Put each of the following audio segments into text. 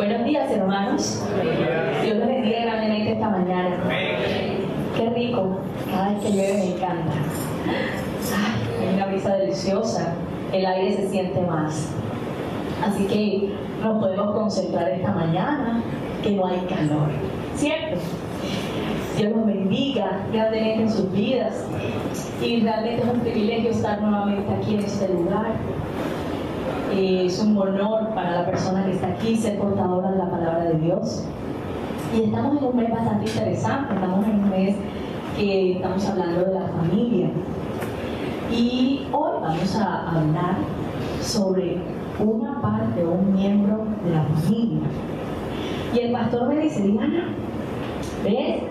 Buenos días, hermanos. Dios los bendiga grandemente esta mañana. Qué rico. Cada vez que llueve me encanta. Ay, hay una brisa deliciosa. El aire se siente más. Así que nos podemos concentrar esta mañana, que no hay calor. ¿Cierto? Dios los bendiga grandemente en sus vidas. Y realmente es un privilegio estar nuevamente aquí en este lugar. Es un honor para la persona que está aquí ser portadora de la palabra de Dios. Y estamos en un mes bastante interesante. Estamos en un mes que estamos hablando de la familia. Y hoy vamos a hablar sobre una parte o un miembro de la familia. Y el pastor me dice: Diana, ¿ves?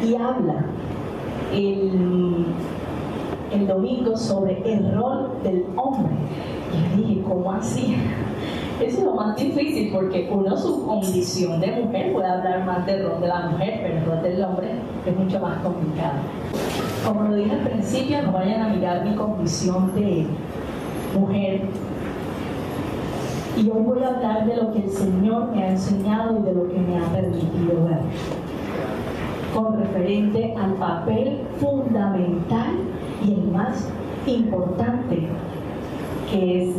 Y habla el domingo sobre el rol del hombre. Y yo dije, ¿cómo así? Eso es lo más difícil, porque uno, su condición de mujer, puede hablar más del rol de la mujer, pero el rol del hombre es mucho más complicado. Como lo dije al principio, no vayan a mirar mi condición de mujer. Y hoy voy a hablar de lo que el Señor me ha enseñado y de lo que me ha permitido ver, con referente al papel fundamental y el más importante, que es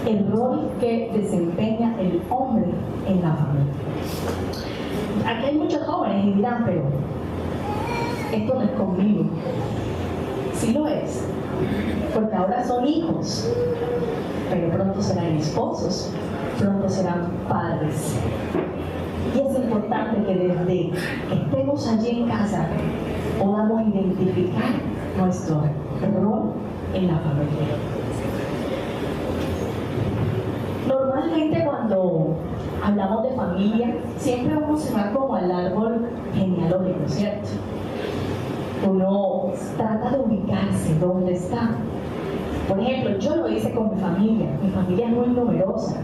el rol que desempeña el hombre en la familia. Aquí hay muchos jóvenes y dirán, pero esto no es conmigo. Sí lo es, porque ahora son hijos, pero pronto serán esposos, pronto serán padres. Y es importante que desde que estemos allí en casa podamos identificar nuestro rol en la familia. Normalmente cuando hablamos de familia, siempre vamos a ir como al árbol genealógico, ¿cierto? Uno trata de ubicarse dónde está. Por ejemplo, yo lo hice con mi familia es muy numerosa.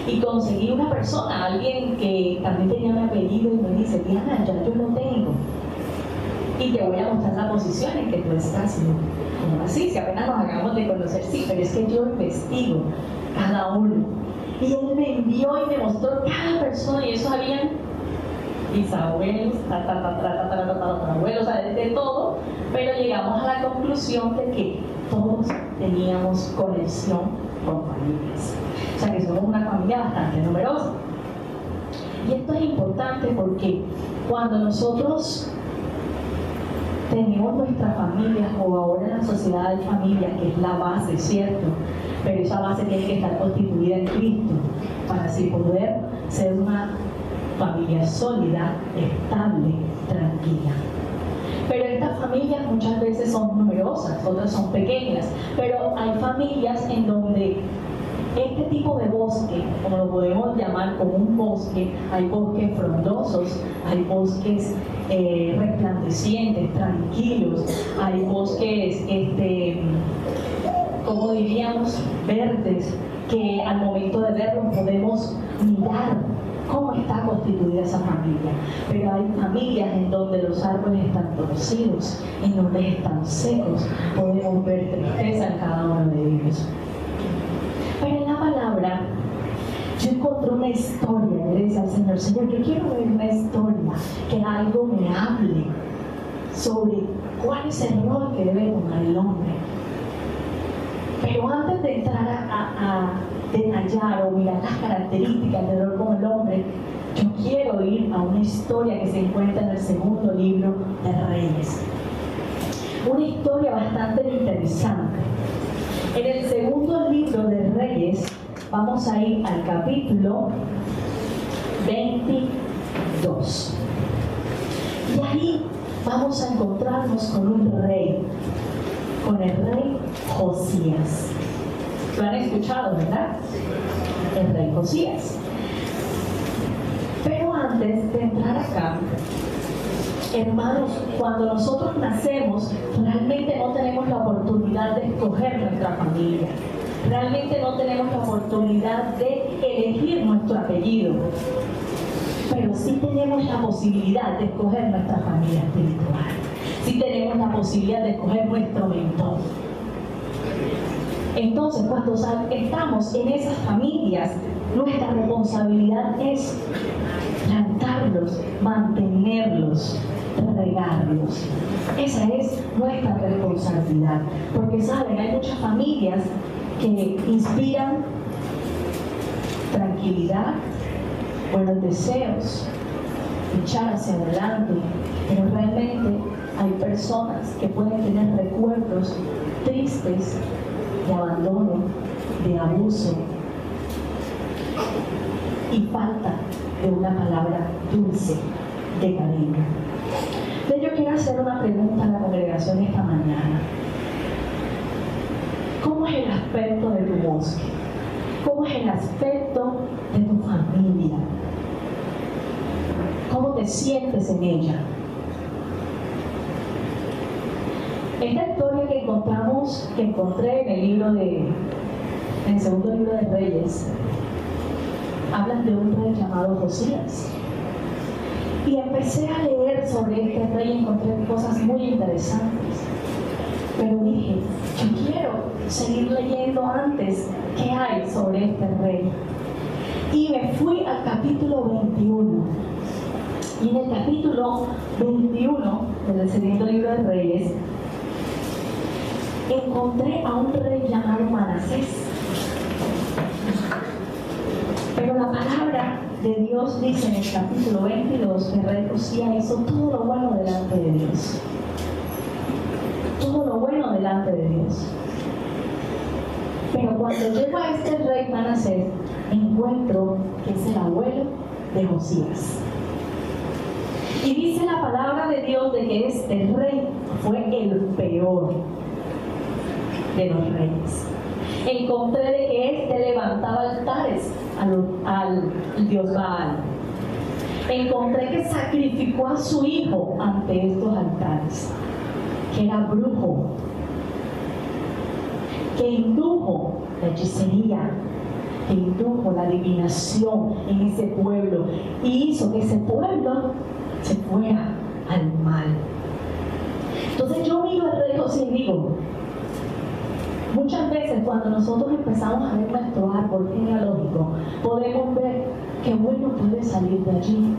Y conseguí una persona, alguien que también tenía mi apellido, y me dice: Diana, ya yo lo tengo. Y te voy a mostrar las posiciones que tú estás. Como así, si apenas nos acabamos de conocer, sí, pero es que yo investigo cada uno. Y él me envió y me mostró cada persona, y eso habían bisabuelos, tatarabuelos, o sea, de todo, pero llegamos a la conclusión de que todos teníamos conexión con familias. O sea que somos una familia bastante numerosa. Y esto es importante porque cuando nosotros tenemos nuestra familia, o ahora en la sociedad de familia, que es la base, ¿cierto? Pero esa base tiene que estar constituida en Cristo para así poder ser una familia sólida, estable, tranquila. Pero estas familias muchas veces son numerosas, otras son pequeñas, pero hay familias en donde este tipo de bosque, como lo podemos llamar como un bosque, hay bosques frondosos, hay bosques resplandecientes, tranquilos, hay bosques, como diríamos, verdes, que al momento de verlos podemos mirar cómo está constituida esa familia. Pero hay familias en donde los árboles están torcidos, en donde están secos, podemos ver tristeza en cada uno de ellos. Pero en la palabra yo encontré una historia, le decía al Señor: Señor, yo quiero ver una historia, que algo me hable sobre cuál es el rol que debe tomar el hombre. Pero antes de entrar a detallar o mirar las características del rol como el hombre, yo quiero ir a una historia que se encuentra en el segundo libro de Reyes. Una historia bastante interesante. En el segundo libro de Reyes vamos a ir al capítulo 22. Y ahí vamos a encontrarnos con un rey, con el rey Josías. Lo han escuchado, ¿verdad? El rey Josías. Pero antes de entrar acá, hermanos, cuando nosotros nacemos, realmente no tenemos la oportunidad de escoger nuestra familia. Realmente no tenemos la oportunidad de elegir nuestro apellido. Pero sí tenemos la posibilidad de escoger nuestra familia espiritual. Sí tenemos la posibilidad de escoger nuestro mentor. Entonces, cuando estamos en esas familias Nuestra responsabilidad es plantarlos, mantenerlos, regarlos. Esa es nuestra responsabilidad. Porque, ¿saben? Hay muchas familias que inspiran tranquilidad, buenos deseos, echar hacia adelante, pero realmente hay personas que pueden tener recuerdos tristes de abandono, de abuso y falta de una palabra dulce de cariño. Entonces yo quiero hacer una pregunta a la congregación esta mañana. ¿Cómo es el aspecto de tu bosque? ¿Cómo es el aspecto de tu familia? ¿Cómo te sientes en ella? Esta historia que encontré en el segundo libro de Reyes, hablan de un rey llamado Josías. Y empecé a leer sobre este rey y encontré cosas muy interesantes. Pero dije, yo quiero seguir leyendo antes qué hay sobre este rey. Y me fui al capítulo 21. Y en el capítulo 21 del segundo libro de Reyes, encontré a un rey llamado Manasés. Pero la palabra de Dios dice en el capítulo 22 que el rey Josías hizo todo lo bueno delante de Dios. Todo lo bueno delante de Dios. Pero cuando llego a este rey Manasés, encuentro que es el abuelo de Josías. Y dice la palabra de Dios de que este rey fue el peor de los reyes. Encontré de que este levantaba altares al dios Baal. Encontré que sacrificó a su hijo ante estos altares, que era brujo, que indujo la hechicería, que indujo la adivinación en ese pueblo y hizo que ese pueblo se fuera al mal. Entonces yo miro al rey José y digo, muchas veces cuando nosotros empezamos a ver nuestro árbol genealógico, podemos ver qué bueno puede salir de allí.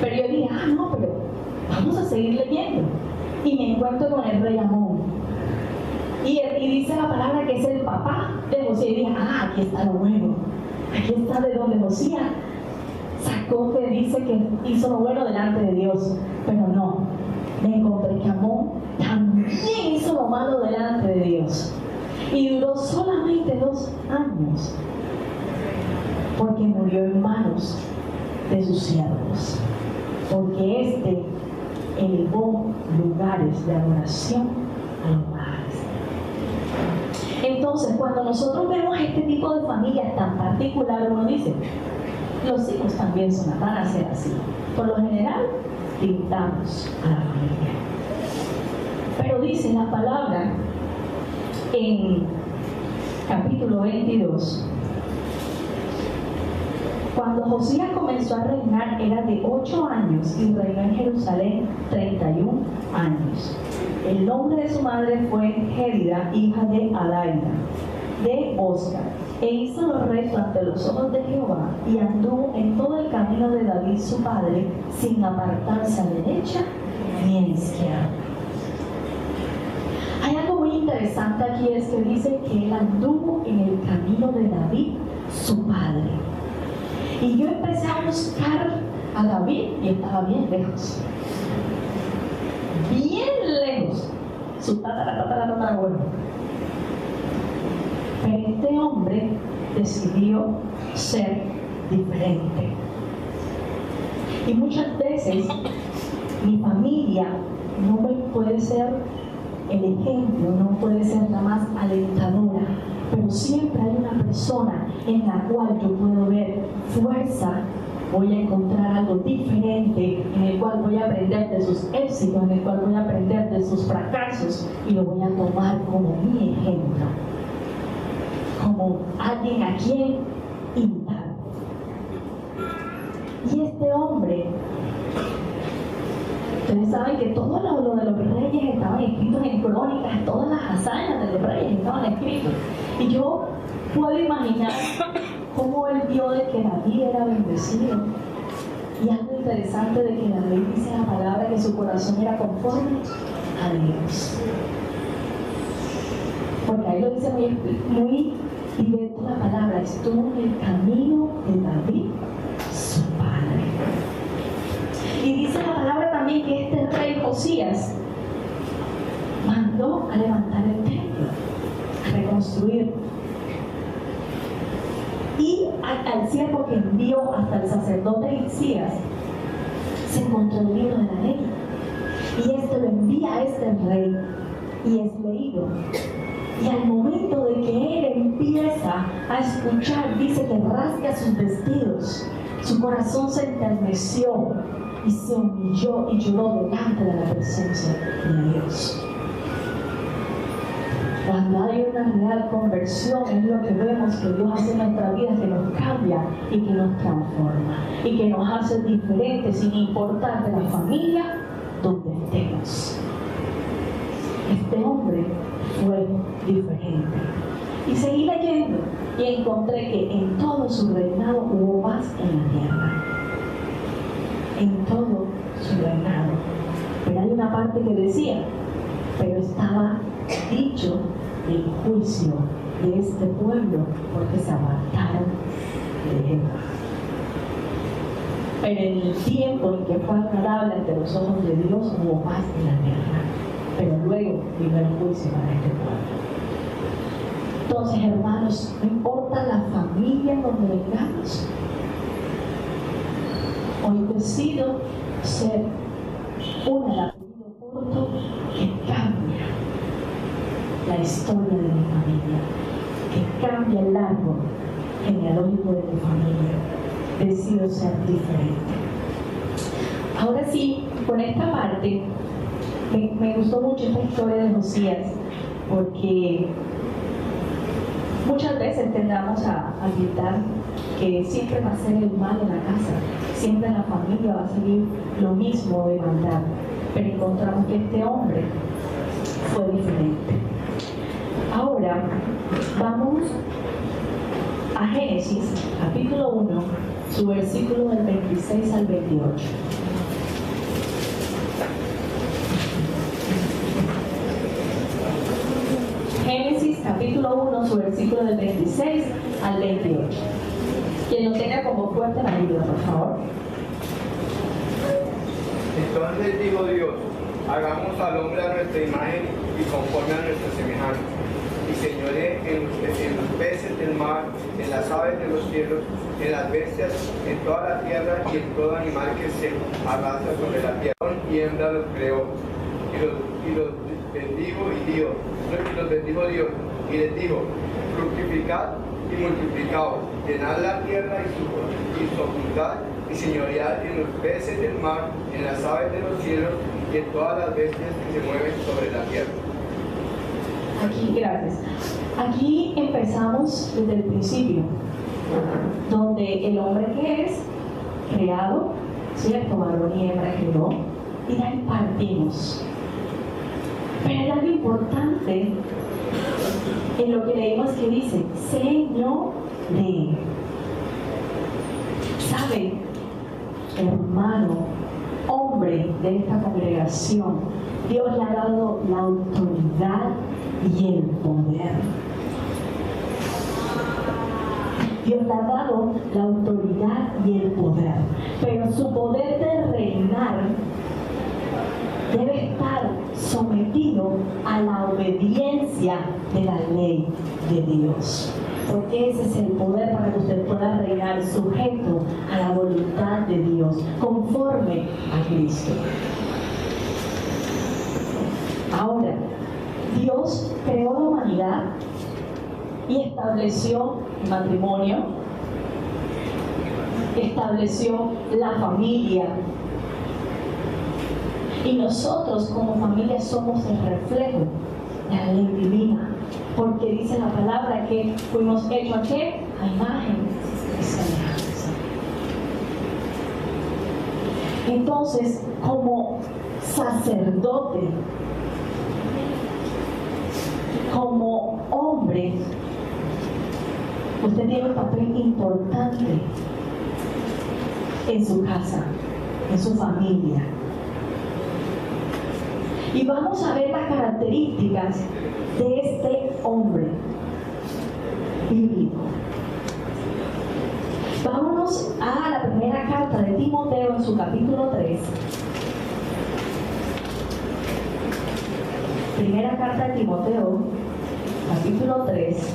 Pero yo dije, no, pero vamos a seguir leyendo. Y me encuentro con el rey Amón. Y dice la palabra que es el papá de José. Y dije, aquí está lo bueno. Aquí está de donde Josías sacó que dice que hizo lo bueno delante de Dios. Pero no, me encontré que Amón también hizo lo malo delante de Dios. Y duró solamente 2 años, porque murió en manos de sus siervos. Porque elevó lugares de adoración a los baales. Entonces, cuando nosotros vemos este tipo de familias tan particular, uno dice, los hijos también van a ser así. Por lo general, pintamos a la familia. Pero dice la palabra en capítulo 22, cuando Josías comenzó a reinar era de 8 años y reinó en Jerusalén 31 años. El nombre de su madre fue Gérida, hija de Adaida, de Oscar, e hizo lo recto ante los ojos de Jehová y anduvo en todo el camino de David su padre, sin apartarse a derecha ni a izquierda. Hay algo muy interesante aquí, es que dice que él anduvo en el camino de David su padre. Y yo empecé a buscar a David y estaba bien lejos. Bien lejos. Su tatarabuelo. Pero este hombre decidió ser diferente. Y muchas veces mi familia no me puede ser el ejemplo, no puede ser la más alentadora, pero siempre hay una persona en la cual yo puedo ver fuerza, voy a encontrar algo diferente, en el cual voy a aprender de sus éxitos, en el cual voy a aprender de sus fracasos y lo voy a tomar como mi ejemplo, como alguien a quien imitar. Y este hombre, ustedes saben que todo lo de los reyes estaban escritos en crónicas, todas las hazañas de los reyes estaban escritos. Y yo puedo imaginar cómo él vio de que David era bendecido. Y algo interesante de que David dice la palabra que su corazón era conforme a Dios. Porque ahí lo dice muy directo la palabra, estuvo en el camino de David, su padre. Y dice la palabra también que este rey Josías mandó a levantar el templo, a reconstruir. Y al siervo que envió hasta el sacerdote Hilcías se encontró el libro de la ley. Y este lo envía a este rey y es leído. Y al momento de que él empieza a escuchar, dice que rasga sus vestidos. Su corazón se enterneció y se humilló y lloró delante de la presencia de Dios. Cuando hay una real conversión es lo que vemos que Dios hace en nuestra vida, que nos cambia y que nos transforma y que nos hace diferentes sin importar de la familia donde estemos. Este hombre fue diferente. Y seguí leyendo y encontré que en todo su reinado hubo paz en la tierra. En todo su reinado. Pero hay una parte que decía, pero estaba dicho el juicio de este pueblo porque se apartaron de él. Pero en el tiempo en que fue agradable ante los ojos de Dios hubo paz en la tierra. Pero luego vino el juicio para este pueblo. Entonces, hermanos, no importa la familia en donde vengamos, hoy decido ser una de apellido corto que cambia la historia de mi familia, que cambia el árbol genealógico de mi familia. Decido ser diferente. Ahora sí, con esta parte, me gustó mucho esta historia de Josías, porque muchas veces tendamos a gritar que siempre va a ser el mal en la casa, siempre en la familia va a seguir lo mismo de maldad, pero encontramos que este hombre fue diferente. Ahora vamos a Génesis capítulo 1, su versículo del 26 al 28. Génesis capítulo 1, su versículo del 26 al 28. Quien lo tenga como fuerte me ayuda, por favor. Entonces dijo Dios, hagamos al hombre a nuestra imagen y conforme a nuestra semejanza, y señoree en los peces del mar, en las aves de los cielos, en las bestias, en toda la tierra y en todo animal que se arrastra sobre la tierra. Y hembra los creó, y los bendijo Dios, y les dijo, fructificad y multiplicaos, llenad la tierra y sojuzgad y señoread en los peces del mar, en las aves de los cielos y en todas las bestias que se mueven sobre la tierra. Aquí, gracias. Aquí empezamos desde el principio, donde el hombre que es creado, ¿cierto? Varón y hembra creó, y de ahí partimos. Pero hay algo importante en lo que leímos que dice, señoree. ¿Sabe, hermano, hombre de esta congregación? Dios le ha dado la autoridad y el poder. Dios le ha dado la autoridad y el poder. Pero su poder de reinar debe estar sometido a la obediencia de la ley de Dios. Porque ese es el poder para que usted pueda reinar sujeto a la voluntad de Dios, conforme a Cristo. Ahora, Dios creó la humanidad y estableció el matrimonio, estableció la familia. Y nosotros como familia somos el reflejo de la ley divina, porque dice la palabra que fuimos hechos ¿a qué? A imagen y semejanza. Entonces, como sacerdote, como hombre, Usted tiene un papel importante en su casa, en su familia. Y vamos a ver las características de este hombre bíblico. Vámonos a la primera carta de Timoteo en su capítulo 3. Primera carta de Timoteo, capítulo 3.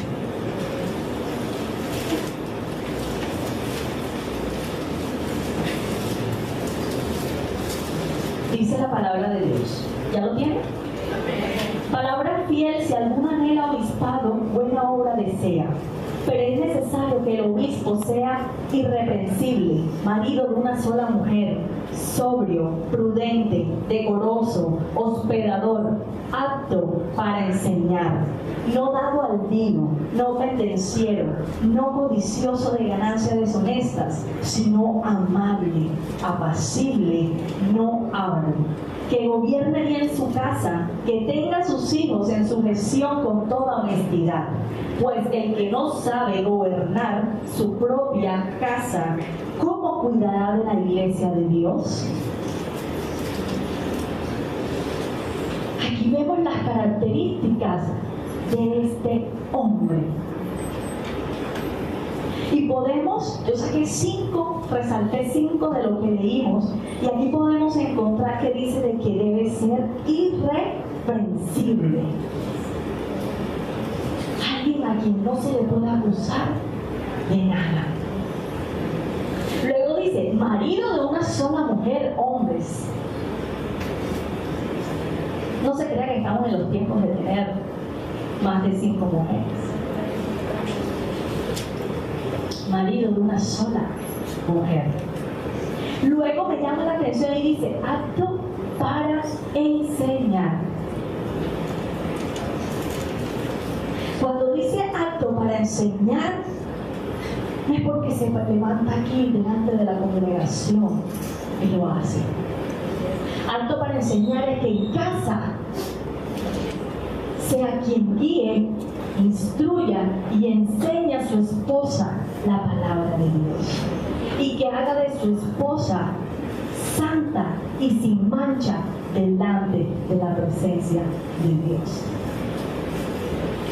Dice la palabra de Dios. ¿Ya lo tiene? Palabra fiel: si alguno anhela obispado, buena obra desea. Pero es necesario que el obispo sea irreprensible, marido de una sola mujer, sobrio, prudente, decoroso, hospedador, apto para enseñar, no dado al vino, no pendenciero, no codicioso de ganancias deshonestas, sino amable, apacible, no avaro, que gobierne bien su casa, que tenga a sus hijos en sujeción con toda honestidad. Pues el que no sabe gobernar su propia casa, ¿cómo cuidará de la iglesia de Dios? Aquí vemos las características de este hombre. Y podemos, yo saqué 5, resalté 5 de lo que leímos, y aquí podemos encontrar que dice de que debe ser irreprensible. Alguien a quien no se le puede acusar de nada. Luego dice, marido de una sola mujer, hombres. No se crea que estamos en los tiempos de tener más de 5 mujeres. Marido de una sola mujer. Luego me llama la atención y dice, apto para enseñar. Cuando dice apto para enseñar, no es porque se levanta aquí delante de la congregación y lo hace. Apto para enseñar es que en casa sea quien guíe, instruya y enseñe a su esposa la palabra de Dios, y que haga de su esposa santa y sin mancha delante de la presencia de Dios.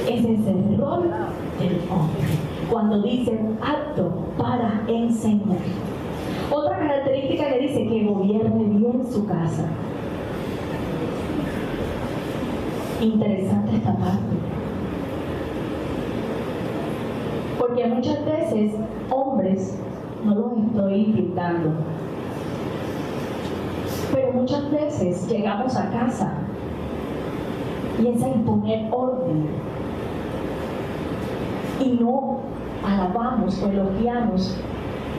Ese es el rol del hombre cuando dice apto para enseñar. Otra característica que dice que gobierne bien su casa. Interesante esta parte, porque muchas veces hombres, no los estoy invitando, pero muchas veces llegamos a casa y es a imponer orden y no alabamos o elogiamos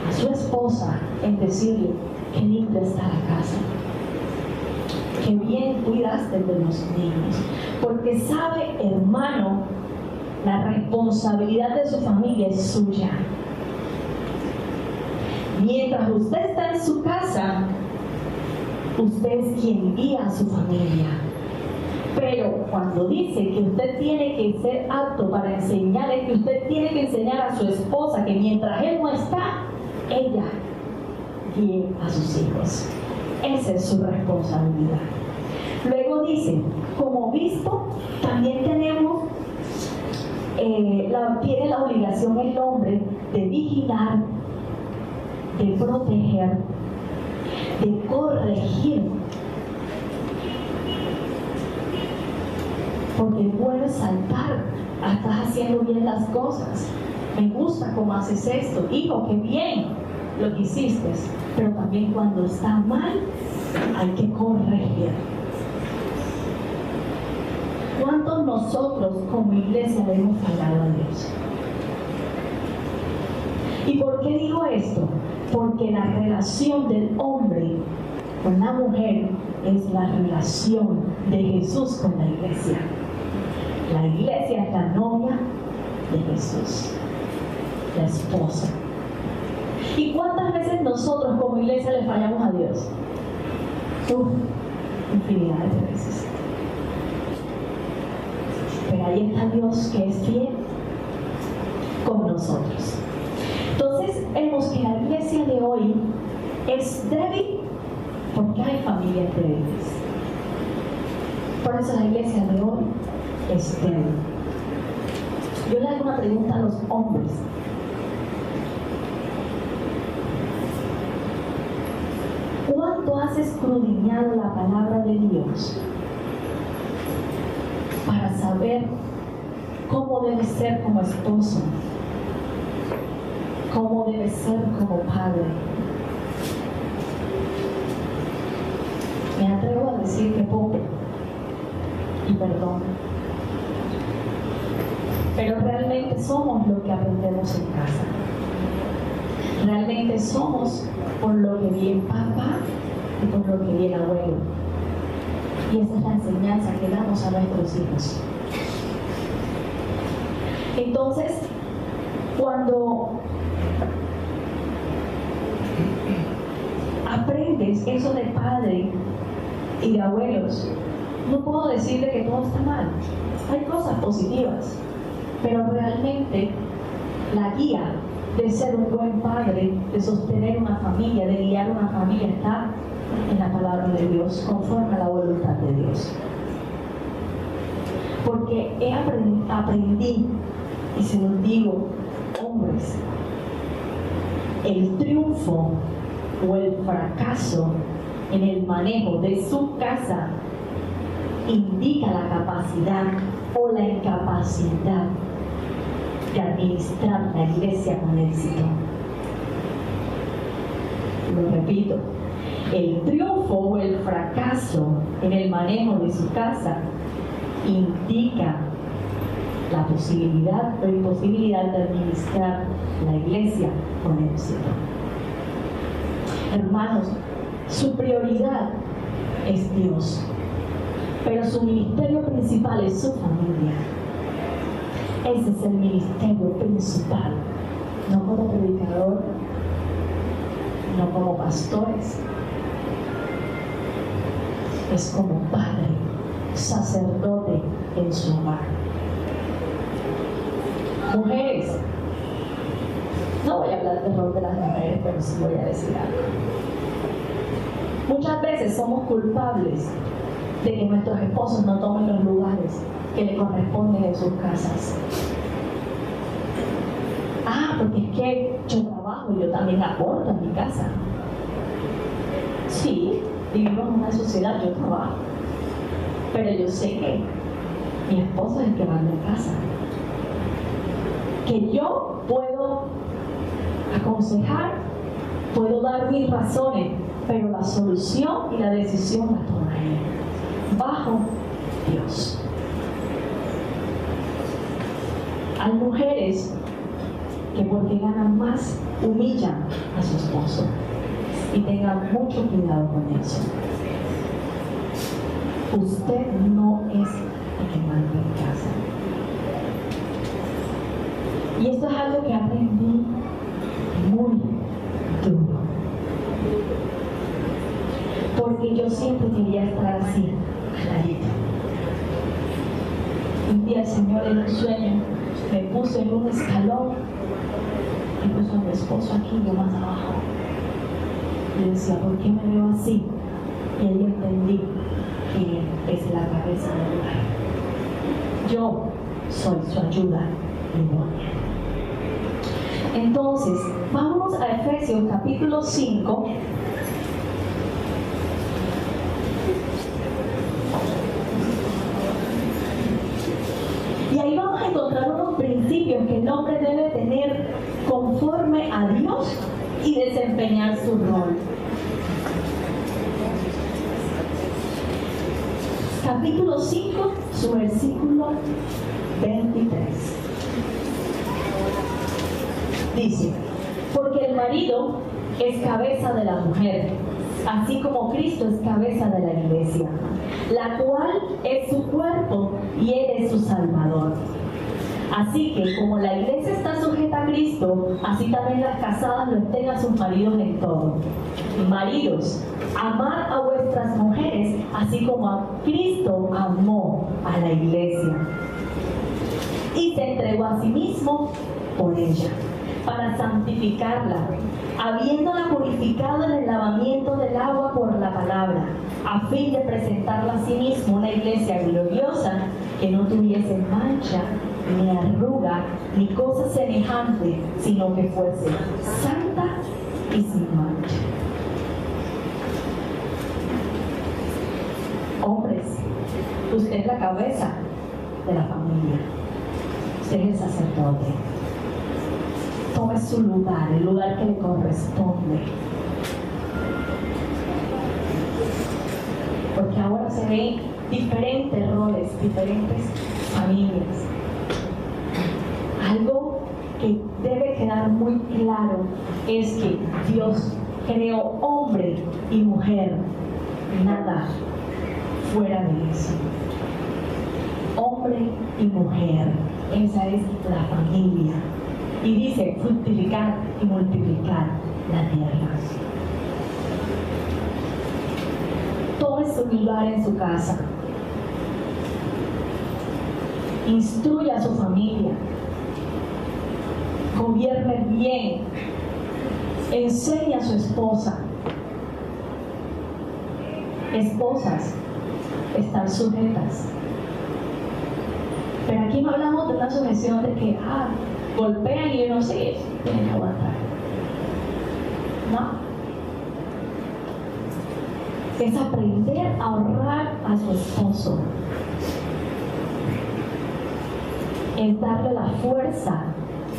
a su esposa en decirle que limpia está la casa, que bien cuidaste de los niños, porque sabe, hermano, la responsabilidad de su familia es suya. Mientras usted está en su casa, usted es quien guía a su familia. Pero cuando dice que usted tiene que ser apto para enseñar, es que usted tiene que enseñar a su esposa que mientras él no está, ella guíe a sus hijos. Esa es su responsabilidad. Luego dice, como obispo, también tenemos, tiene la obligación el hombre de vigilar, de proteger, de corregir. Porque es bueno saltar, estás haciendo bien las cosas. Me gusta cómo haces esto. Hijo, qué bien lo que hiciste. Pero también cuando está mal, hay que corregir. ¿Cuántos nosotros como iglesia le hemos fallado a Dios? ¿Y por qué digo esto? Porque la relación del hombre con la mujer es la relación de Jesús con la iglesia. La iglesia es la novia de Jesús, la esposa. ¿Y cuántas veces nosotros como iglesia le fallamos a Dios? Infinidades de veces. Pero ahí está Dios, que es fiel, con nosotros. Entonces vemos que la iglesia de hoy es débil porque hay familias débiles. Por eso la iglesia de hoy es débil. Yo le hago una pregunta a los hombres. ¿Cuánto has escudriñado la palabra de Dios para saber cómo debes ser como esposo? ¿Cómo debes ser como padre? Me atrevo a decir que poco, y perdón, pero realmente somos lo que aprendemos en casa. Realmente somos por lo que vi en papá y por lo que vi en abuelo. Y esa es la enseñanza que damos a nuestros hijos. Entonces, cuando aprendes eso de padre y de abuelos, no puedo decirle que todo está mal. Hay cosas positivas, pero realmente la guía de ser un buen padre, de sostener una familia, de guiar una familia, está en la palabra de Dios, conforme a la voluntad de Dios. Porque aprendí, y se los digo, hombres, el triunfo o el fracaso en el manejo de su casa indica la capacidad o la incapacidad de administrar la iglesia con éxito. Lo repito, el triunfo o el fracaso en el manejo de su casa indica la posibilidad o imposibilidad de administrar la iglesia con éxito. Hermanos, su prioridad es Dios, pero su ministerio principal es su familia. Ese es el ministerio principal, no como predicador, no como pastores, es como padre, sacerdote en su hogar. Mujeres, no voy a hablar del rol de las mujeres, pero sí voy a decir algo. Muchas veces somos culpables de que nuestros esposos no tomen los lugares que le corresponden en sus casas. Porque es que yo trabajo y yo también aporto en mi casa. Sí, vivimos en una sociedad, yo trabajo, pero yo sé que mi esposo es el que manda en casa. Que yo puedo aconsejar, puedo dar mis razones, pero la solución y la decisión la toma él, bajo Dios. Hay mujeres que porque ganan más humillan a su esposo, y tengan mucho cuidado con eso. Usted no es el que manda en casa. Y esto es algo que aprendí muy duro, porque yo siempre quería estar así, clarito. Un día el Señor en un sueño me puso en un escalón y puso a mi esposo aquí, yo más abajo. Y decía, ¿por qué me veo así? Y ahí entendí que es la cabeza del hogar. Yo soy su ayuda idónea. Entonces, vamos a Efesios capítulo 5. Y ahí vamos a encontrar unos principios que el hombre debe tener conforme a Dios y desempeñar su rol. Capítulo 5, su versículo 23. Dice, porque el marido es cabeza de la mujer, así como Cristo es cabeza de la iglesia, la cual es su cuerpo y Él es su Salvador. Así que como la iglesia está sujeta a Cristo, así también las casadas lo estén a sus maridos en todo. Maridos, amad a vuestras mujeres, así como a Cristo amó a la iglesia y se entregó a sí mismo por ella, para santificarla, habiéndola purificado en el lavamiento del agua por la palabra, a fin de presentarla a sí mismo una iglesia gloriosa, que no tuviese mancha, ni arruga, ni cosa semejante, sino que fuese santa y sin mancha. Hombres, usted es la cabeza de la familia, usted es el sacerdote. Tome su lugar, el lugar que le corresponde. Porque ahora se ven diferentes roles, diferentes familias. Algo que debe quedar muy claro es que Dios creó hombre y mujer, nada fuera de eso. Hombre y mujer, esa es la familia. Y dice, fructificar y multiplicar la tierra. Tome su lugar en su casa. Instruya a su familia. Gobierne bien. Enseñe a su esposa. Esposas, están sujetas. Pero aquí no hablamos de una sujeción de que, golpean y uno sigue, tienen que aguantar. No. Es aprender a honrar a su esposo. Es darle la fuerza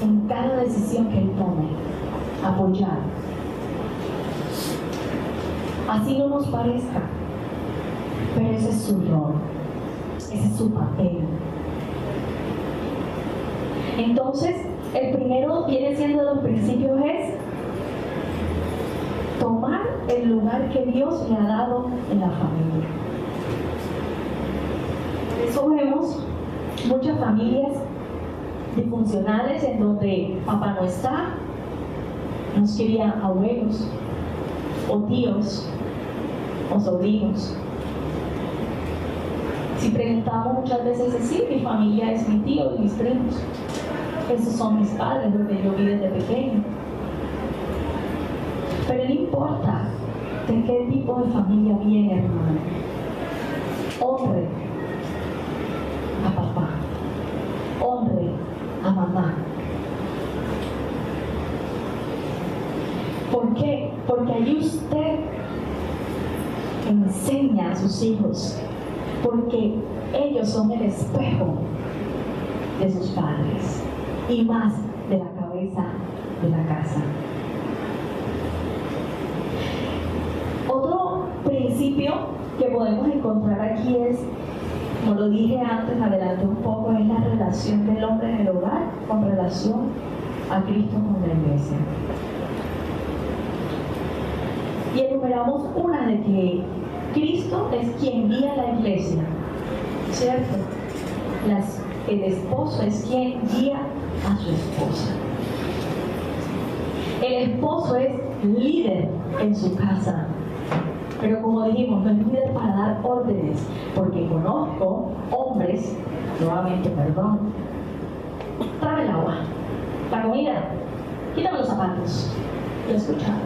en cada decisión que él tome. Apoyar. Así no nos parezca, pero ese es su rol, ese es su papel. Entonces, el primero viene siendo de los principios es tomar el lugar que Dios le ha dado en la familia. Por eso vemos muchas familias disfuncionales en donde papá no está, nos crían abuelos o tíos o sobrinos. Si preguntamos muchas veces, sí, mi familia es mi tío y mis primos. Esos son mis padres, los que yo vi desde pequeño. Pero no importa de qué tipo de familia viene, hermano. Honre a papá. Honre a mamá. ¿Por qué? Porque ahí usted enseña a sus hijos. Porque ellos son el espejo de sus padres. Y más de la cabeza de la casa. Otro principio que podemos encontrar aquí es, como lo dije antes, adelanté un poco, es la relación del hombre en el hogar con relación a Cristo con la iglesia. Y enumeramos una de que Cristo es quien guía a la iglesia, ¿cierto? El esposo es quien guía a su esposa. El esposo es líder en su casa, pero como dijimos, no es líder para dar órdenes, porque conozco hombres, nuevamente perdón, tráeme el agua, la comida, quítame los zapatos. Lo he escuchado,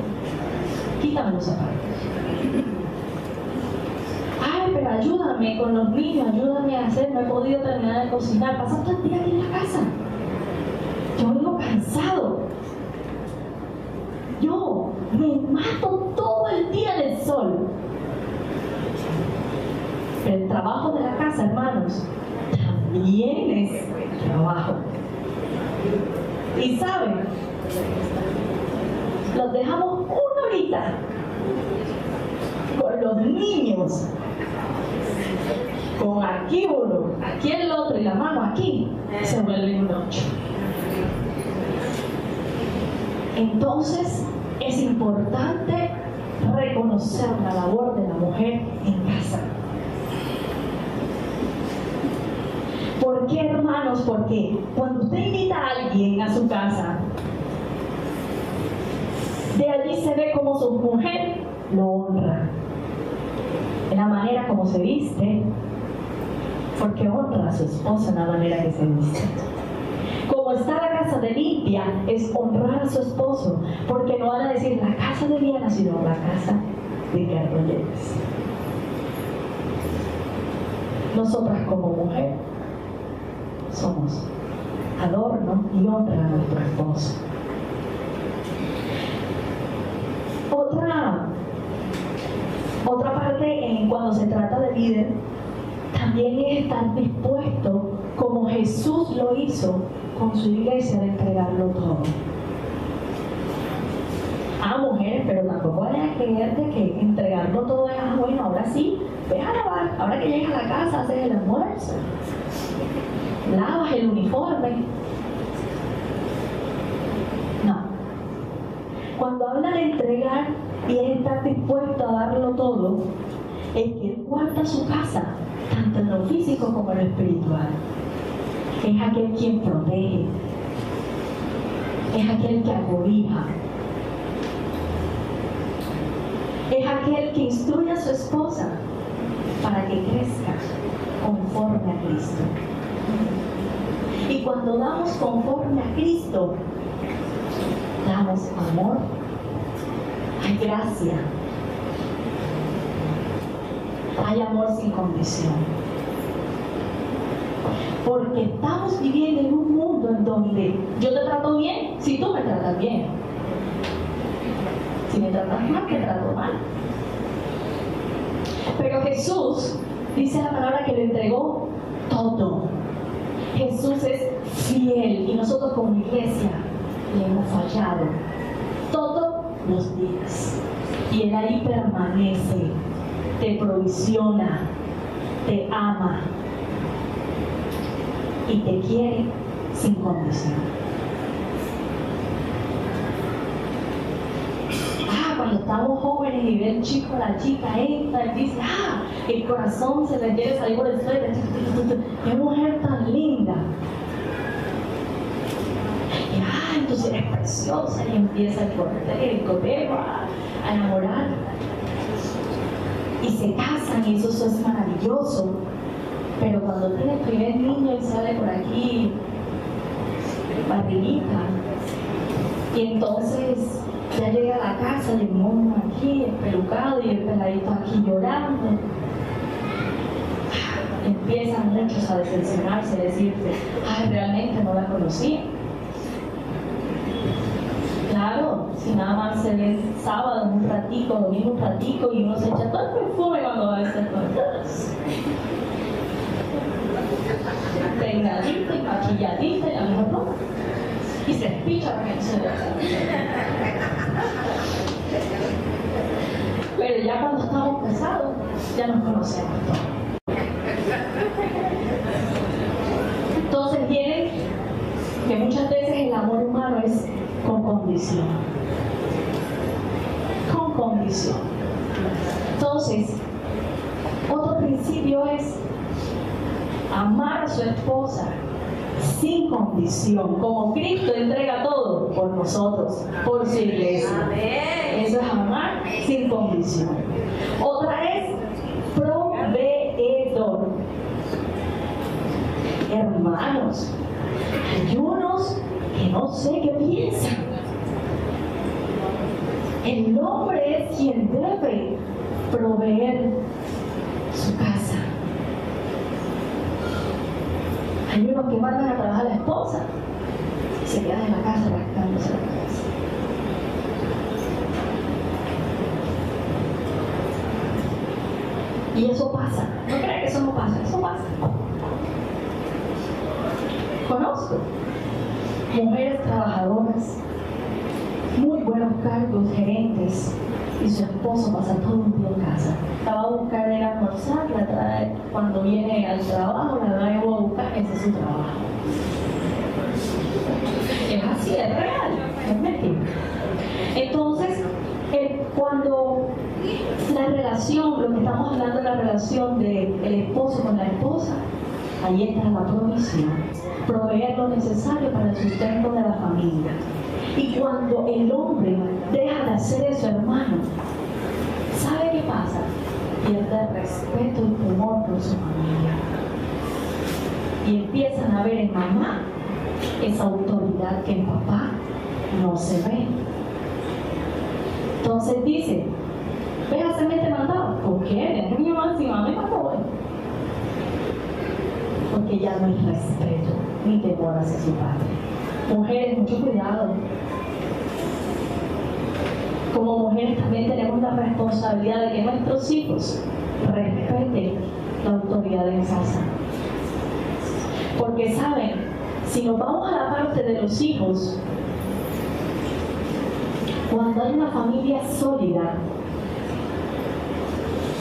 quítame los zapatos. Ay, pero ayúdame con los niños, ayúdame a hacer, no he podido terminar de cocinar, pasa todo el día aquí en la casa. Yo vengo cansado. Yo me mato todo el día en el sol. Pero el trabajo de la casa, hermanos, también es trabajo. Y saben, los dejamos una horita con los niños, con aquí uno, aquí el otro y la mano aquí, se vuelve un 8. Entonces es importante reconocer la labor de la mujer en casa. ¿Por qué, hermanos? Porque cuando usted invita a alguien a su casa, de allí se ve como su mujer lo honra, en la manera como se viste, porque honra a su esposa en la manera que se viste. Como está la casa de limpia, es honrar a su esposo, porque no van a decir la casa de Diana, sino la casa de Carolines. Nosotras como mujer somos adorno y honra a nuestro esposo. Otra parte cuando se trata de líder también es estar dispuesto, como Jesús lo hizo con su iglesia, de entregarlo todo. Mujeres, pero tampoco vayan a creerte que entregarlo todo es, bueno, ahora sí, ve a lavar, ahora que llegas a la casa haces el almuerzo, lavas el uniforme. No. Cuando habla de entregar y es estar dispuesto a darlo todo, es que Él guarda su casa, tanto en lo físico como en lo espiritual. Es aquel quien protege, es aquel que acobija, es aquel que instruye a su esposa para que crezca conforme a Cristo. Y cuando damos conforme a Cristo, damos amor, hay gracia, hay amor sin condición. Porque estamos viviendo en un mundo en donde yo te trato bien si tú me tratas bien. Si me tratas mal, te trato mal. Pero Jesús, dice la palabra, que le entregó todo. Jesús es fiel y nosotros como iglesia le hemos fallado todos los días. Y Él ahí permanece, te provisiona, te ama y te quiere sin condición. Cuando estamos jóvenes y ve el chico o la chica entra y dice, el corazón se le quiere salir por el suelo. ¡Qué mujer tan linda! Y entonces eres preciosa, y empieza el coteo a enamorar. Y se casan y eso es maravilloso. Pero cuando tiene el primer niño y sale por aquí, barriguita, y entonces ya llega a la casa y el mono aquí, el pelucado y el peladito aquí llorando. Empiezan muchos a decepcionarse, a decirte, realmente no la conocí. Claro, si nada más se ve sábado un ratico, domingo un ratico y uno se echa todo el perfume cuando va a estar con todos. Peinadita y maquilladita y la mejor ropa. Y se espicha porque no se ve. Pero ya cuando estamos casados, ya nos conocemos todos. Entonces viene que muchas veces el amor humano es con condición. Con condición. Entonces, otro principio es amar a su esposa sin condición, como Cristo entrega todo por nosotros, por su iglesia. Eso es amar sin condición. Otra es proveedor. Hermanos, hay unos que no sé qué piensan. El hombre es quien debe proveer su casa. Hay unos que mandan a trabajar a la esposa y se quedan en la casa rascándose la cabeza. Y eso pasa. No crean que eso no pasa, eso pasa. Conozco mujeres trabajadoras, muy buenos cargos, gerentes, y su esposo pasa todo un día en casa. La va a buscar en almorzar, la trae cuando viene al trabajo, la traigo a buscar, ese es su trabajo. Es así, es real, es mentira. Entonces, cuando la relación, lo que estamos hablando de la relación del esposo con la esposa, ahí está la provisión, proveer lo necesario para el sustento de la familia. Y cuando el hombre deja de hacer eso, hermano, ¿sabe qué pasa? Pierde el respeto y temor por su familia. Y empiezan a ver en mamá esa autoridad que en papá no se ve. Entonces dice, ve a hacerme este mandado. ¿Por qué? Es mi mamá, si mamá me mandó. Porque ya no hay respeto ni temor hacia su padre. Mujeres, mucho cuidado. Como mujeres también tenemos la responsabilidad de que nuestros hijos respeten la autoridad en casa. Porque saben, si nos vamos a la parte de los hijos, cuando hay una familia sólida,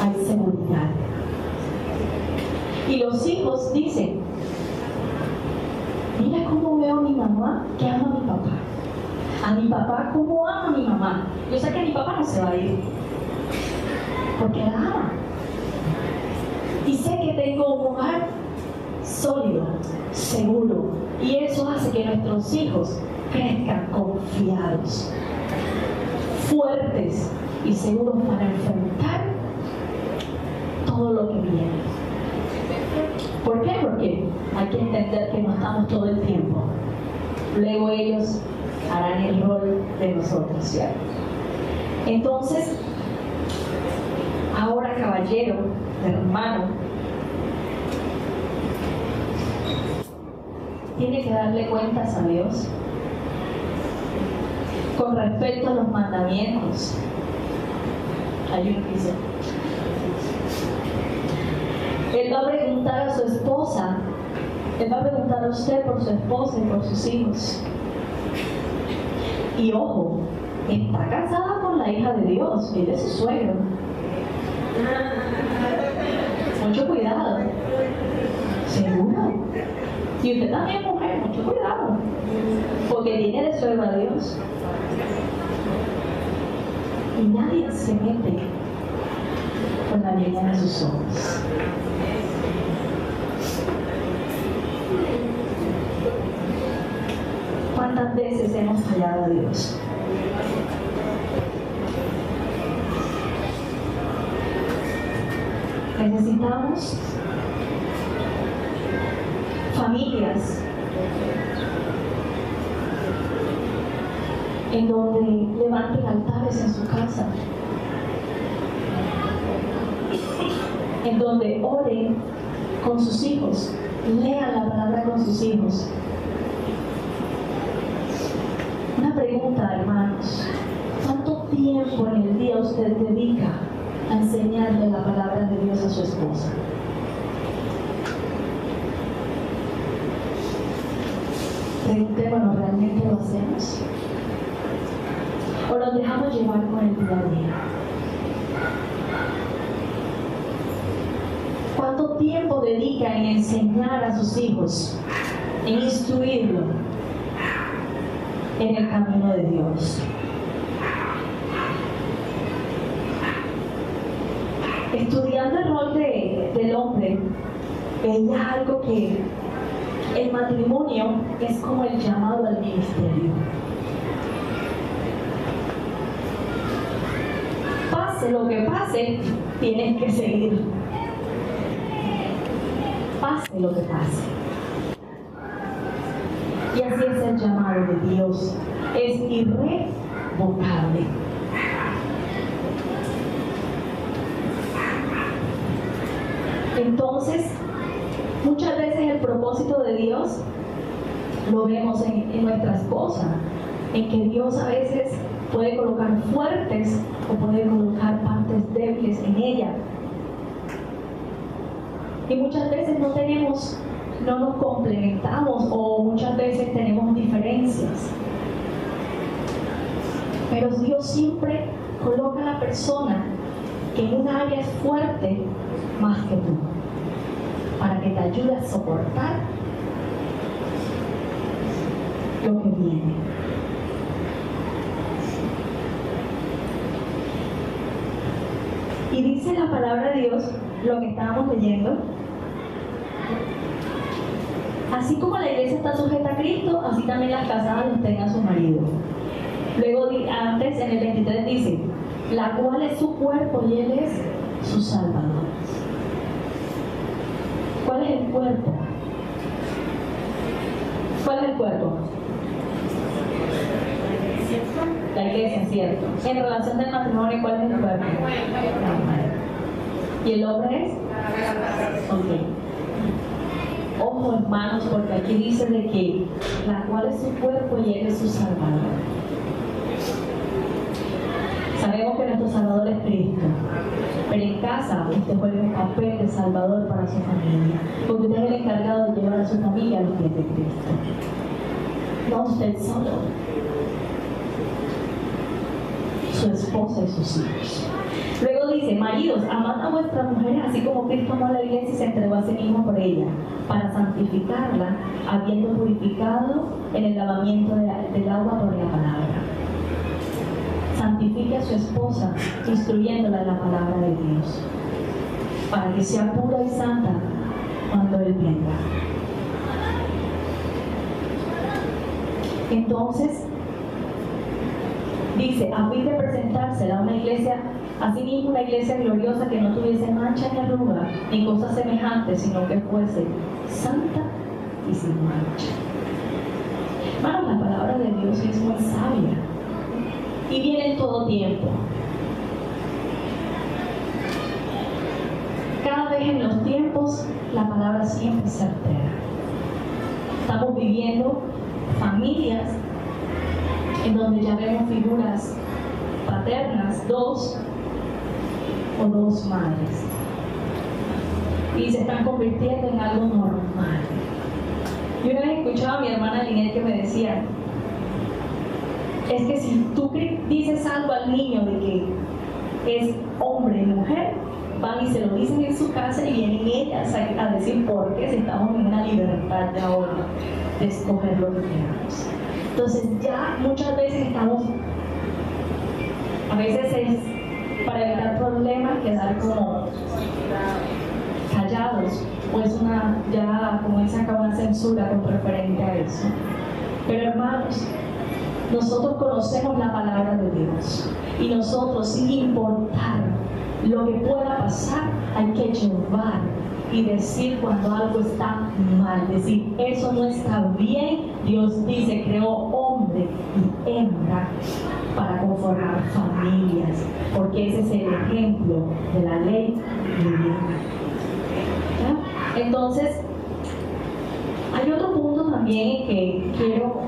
hay seguridad. Y los hijos dicen, mira cómo veo a mi mamá que ama a mi papá. A mi papá cómo ama a mi mamá. Yo sé que mi papá no se va a ir, porque la ama. Y sé que tengo un hogar sólido, seguro. Y eso hace que nuestros hijos crezcan confiados, fuertes y seguros para enfrentar todo lo que viene. ¿Por qué? Porque hay que entender que no estamos todo el tiempo. Luego ellos harán el rol de nosotros, ¿cierto? Entonces, ahora caballero, hermano, tiene que darle cuentas a Dios con respecto a los mandamientos. Hay uno que dice, él va a preguntar a su esposa, él va a preguntar a usted por su esposa y por sus hijos. Y ojo, está casada con la hija de Dios, él es su suegro. Mucho cuidado. ¿Seguro? Y usted también, mujer, mucho cuidado. Porque tiene de suegro a Dios. Y nadie se mete con la niña de sus ojos. ¿Cuántas veces hemos fallado a Dios? Necesitamos familias en donde levanten altares en su casa, en donde oren con sus hijos, lean la palabra con sus hijos. Una pregunta, hermanos, ¿cuánto tiempo en el día usted dedica a enseñarle la palabra de Dios a su esposa? Preguntémonos, ¿realmente lo hacemos? ¿O nos dejamos llevar con el día a día? ¿Cuánto tiempo dedica en enseñar a sus hijos, en instruirlo en el camino de Dios? Estudiando el rol del hombre, veía algo que el matrimonio es como el llamado al ministerio. Pase lo que pase, tienes que seguir. Pase lo que pase. Y así es el llamado de Dios. Es irrevocable. Entonces, muchas veces el propósito de Dios lo vemos en nuestra esposa, en que Dios a veces puede colocar fuertes o puede colocar partes débiles en ella. Y muchas veces no nos complementamos o muchas veces tenemos diferencias. Pero Dios siempre coloca a la persona que en un área es fuerte más que tú, para que te ayude a soportar lo que viene. Y dice la palabra de Dios, lo que estábamos leyendo, así como la iglesia está sujeta a Cristo, así también las casadas los tengan a su marido. Luego antes en el 23 dice, la cual es su cuerpo y él es su salvador. ¿Cuál es el cuerpo? ¿Cuál es el cuerpo? La iglesia, ¿cierto? En relación del matrimonio, ¿cuál es el cuerpo? La mujer. ¿Y el hombre es? Ok. Ojo, hermanos, porque aquí dice de que la cual es su cuerpo y él es su salvador. Sabemos que nuestro salvador es Cristo, pero en casa usted juega un papel de salvador para su familia, porque usted es el encargado de llevar a su familia a los pies de Cristo, no usted solo, su esposa y sus hijos. Luego dice: maridos, amad a vuestras mujeres así como Cristo amó a la iglesia y se entregó a sí mismo por ella, para santificarla, habiendo purificado en el lavamiento del agua por la palabra. Santifique a su esposa, instruyéndola en la palabra de Dios, para que sea pura y santa cuando Él venga. Entonces, dice, a fin de presentársela a una iglesia, asimismo una iglesia gloriosa, que no tuviese mancha ni arruga, ni cosas semejantes, sino que fuese santa y sin mancha. Hermanos, la palabra de Dios es muy sabia y viene en todo tiempo. Cada vez en los tiempos, la palabra siempre se altera. Estamos viviendo familias en donde ya vemos figuras paternas, dos o dos madres, y se están convirtiendo en algo normal. Yo una vez escuchaba a mi hermana Linet que me decía: es que si tú dices algo al niño de que es hombre y mujer, van y se lo dicen en su casa y vienen ellas a decir por qué, si estamos en una libertad de ahora de escoger lo que queramos. Entonces ya muchas veces estamos, a veces es para evitar problemas, quedar como callados, pues ya como dice acá, una censura con referente a eso. Pero hermanos, nosotros conocemos la palabra de Dios y nosotros, sin importar lo que pueda pasar, hay que llevar y decir cuando algo está mal, decir eso no está bien. Dios dice, creó hombre y hembra para conformar familias, porque ese es el ejemplo de la ley divina. ¿Ya? Entonces, hay otro punto también que quiero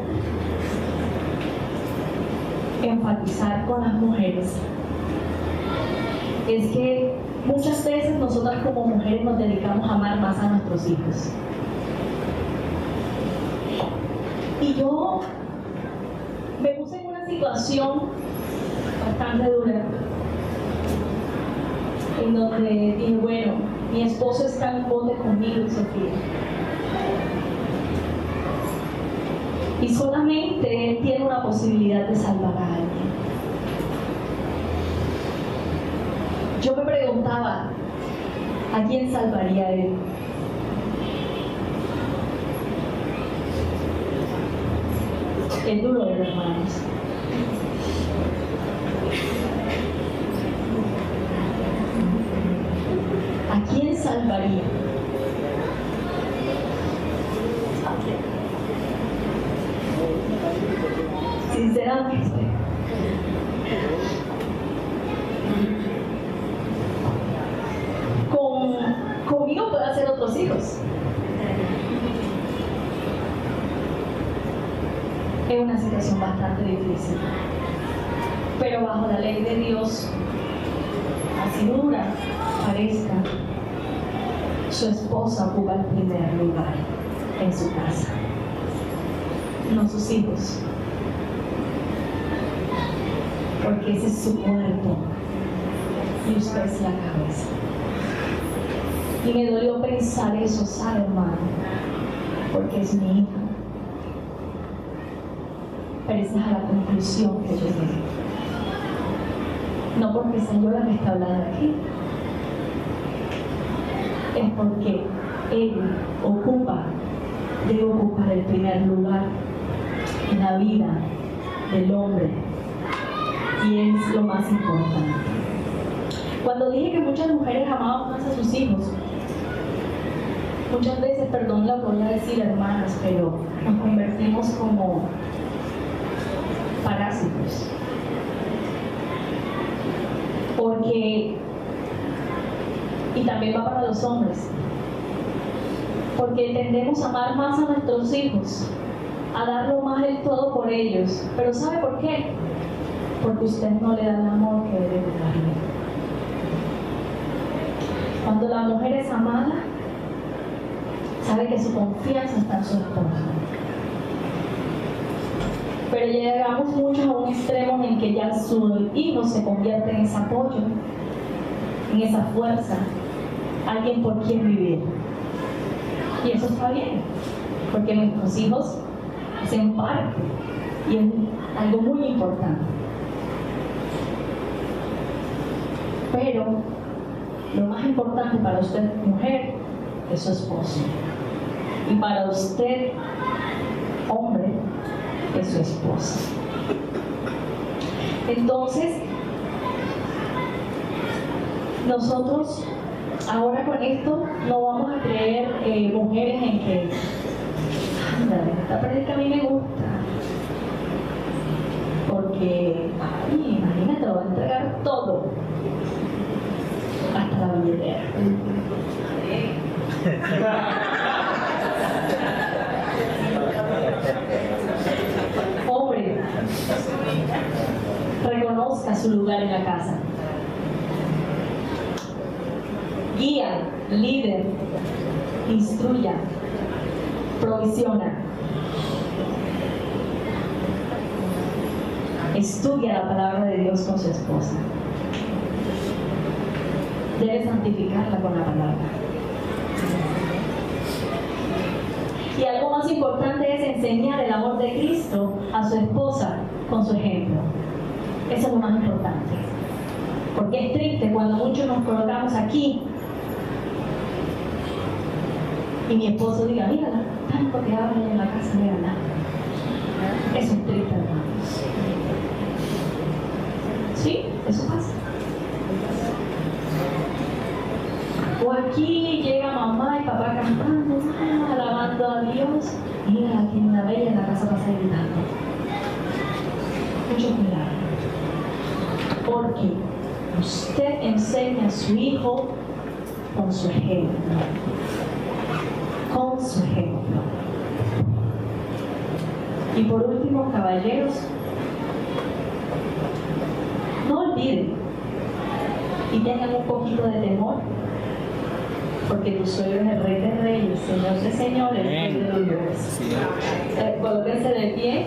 enfatizar con las mujeres, es que muchas veces nosotras como mujeres nos dedicamos a amar más a nuestros hijos. Y yo me puse en una situación bastante dura, en donde dije, bueno, mi esposo está en bote conmigo y Sofía, y solamente él tiene una posibilidad de salvar a alguien. Yo me preguntaba, ¿a quién salvaría él? Es duro, hermanos. ¿A quién salvaría? Sinceramente, conmigo puedo hacer otros hijos. Es una situación bastante difícil, pero bajo la ley de Dios, así dura parezca, su esposa ocupa el primer lugar en su casa, no sus hijos, porque ese es su cuerpo y usted es la cabeza. Y me dolió pensar eso, ¿sabe, hermano? Porque es mi hija. Pero esa es la conclusión que yo llegué. No porque sea yo la que está hablando aquí, es porque él debe ocupar el primer lugar en la vida del hombre, y es lo más importante. Cuando dije que muchas mujeres amaban más a sus hijos, Muchas veces, perdón, lo voy a decir, hermanas, pero nos convertimos como parásitos. Porque, y también va para los hombres, porque tendemos a amar más a nuestros hijos, a darlo más del todo por ellos. Pero ¿sabe por qué? Porque usted no le da el amor que debe darle. Cuando la mujer es amada, sabe que su confianza está en su esposo. Pero llegamos mucho a un extremo en que ya su hijo se convierte en ese apoyo, en esa fuerza, alguien por quien vivir. Y eso está bien, porque nuestros hijos hacen parte y es algo muy importante. Pero lo más importante para usted, mujer, es su esposo. Y para usted, hombre, es su esposa. Entonces, nosotros ahora con esto no vamos a creer, mujeres, en que ándale, esta prédica a mí me gusta, porque ay, imagínate, lo va a entregar todo, hasta la billetera. Hombre, reconozca su lugar en la casa. Guía, líder, instruya, provisiona. Estudia la palabra de Dios con su esposa. Debe santificarla con la palabra. Y algo más importante es enseñar el amor de Cristo a su esposa con su ejemplo. Eso es lo más importante. Porque es triste cuando muchos nos colocamos aquí y mi esposo diga, mírala, tanto que habla en la casa de Ana. Eso es triste, hermanos. ¿Sí? Eso pasa. O aquí llega mamá y papá cantando, alabando a Dios. Mira, aquí una bella en la casa pasa gritando. Mucho cuidado. Porque usted enseña a su hijo con su ejemplo. Con su ejemplo. Y por último, caballeros, no olviden y tengan un poquito de temor, porque tu suegro es el Rey de Reyes, Señor de Señores, el Rey de los Dioses. Colóquense de pie.